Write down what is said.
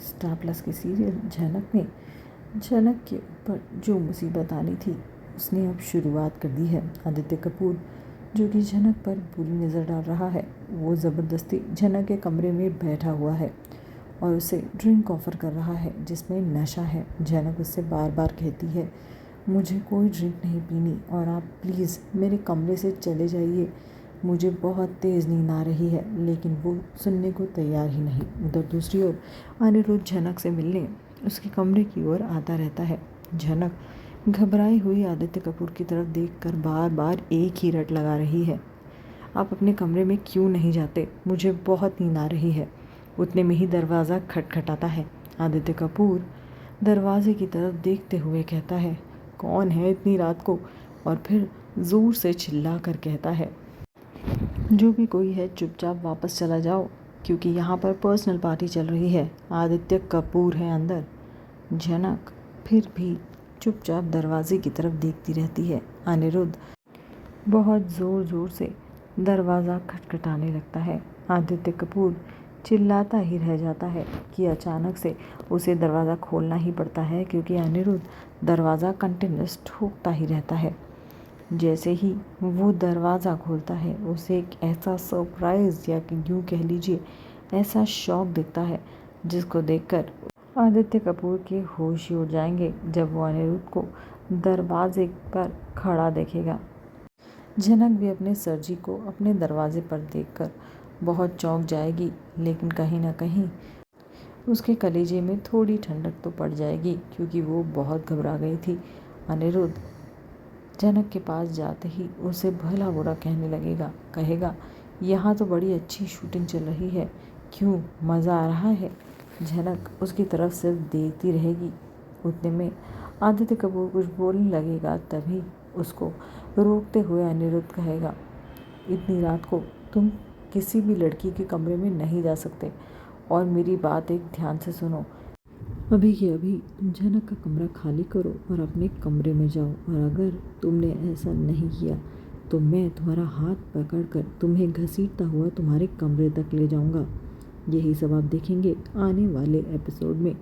Star plus के serial झनक में झनक के ऊपर जो मुसीबत आनी थी उसने अब शुरुआत कर दी है। आदित्य कपूर जो कि झनक पर बुरी नज़र डाल रहा है, वो ज़बरदस्ती झनक के कमरे में बैठा हुआ है और उसे ड्रिंक ऑफ़र कर रहा है जिसमें नशा है। झनक उससे बार बार कहती है, मुझे कोई ड्रिंक नहीं पीनी और आप प्लीज़ मेरे कमरे से चले जाइए, मुझे बहुत तेज़ नींद आ रही है। लेकिन वो सुनने को तैयार ही नहीं। उधर दूसरी ओर अनिरुद्ध झनक से मिलने उसके कमरे की ओर आता रहता है। झनक घबराई हुई आदित्य कपूर की तरफ देखकर बार बार एक ही रट लगा रही है, आप अपने कमरे में क्यों नहीं जाते, मुझे बहुत नींद आ रही है। उतने में ही दरवाज़ा खटखटाता है। आदित्य कपूर दरवाजे की तरफ देखते हुए कहता है, कौन है इतनी रात को, और फिर ज़ोर से चिल्ला कर कहता है, जो भी कोई है चुपचाप वापस चला जाओ, क्योंकि यहाँ पर पर्सनल पार्टी चल रही है। आदित्य कपूर है अंदर। झनक फिर भी चुपचाप दरवाजे की तरफ देखती रहती है। अनिरुद्ध बहुत ज़ोर ज़ोर से दरवाज़ा खटखटाने लगता है। आदित्य कपूर चिल्लाता ही रह जाता है कि अचानक से उसे दरवाज़ा खोलना ही पड़ता है, क्योंकि अनिरुद्ध दरवाज़ा कंटिन्यूस ठोकता ही रहता है। जैसे ही वो दरवाज़ा खोलता है उसे एक ऐसा सरप्राइज़ या कि यूँ कह लीजिए ऐसा शॉक दिखता है जिसको देखकर आदित्य कपूर के होश ही उड़ जाएंगे जब वो अनिरुद्ध को दरवाजे पर खड़ा देखेगा। झनक भी अपने सरजी को अपने दरवाजे पर देखकर बहुत चौंक जाएगी, लेकिन कहीं ना कहीं उसके कलेजे में थोड़ी ठंडक तो पड़ जाएगी, क्योंकि वो बहुत घबरा गई थी। अनिरुद्ध झनक के पास जाते ही उसे भला बुरा कहने लगेगा, कहेगा, यहाँ तो बड़ी अच्छी शूटिंग चल रही है, क्यों मज़ा आ रहा है। झनक उसकी तरफ सिर्फ देखती रहेगी। उतने में आदित्य कपूर कुछ बोलने लगेगा, तभी उसको रोकते हुए अनिरुद्ध कहेगा, इतनी रात को तुम किसी भी लड़की के कमरे में नहीं जा सकते, और मेरी बात एक ध्यान से सुनो, अभी के अभी तुम झनक का कमरा खाली करो और अपने कमरे में जाओ, और अगर तुमने ऐसा नहीं किया तो मैं तुम्हारा हाथ पकड़कर तुम्हें घसीटता हुआ तुम्हारे कमरे तक ले जाऊंगा। यही सब आप देखेंगे आने वाले एपिसोड में।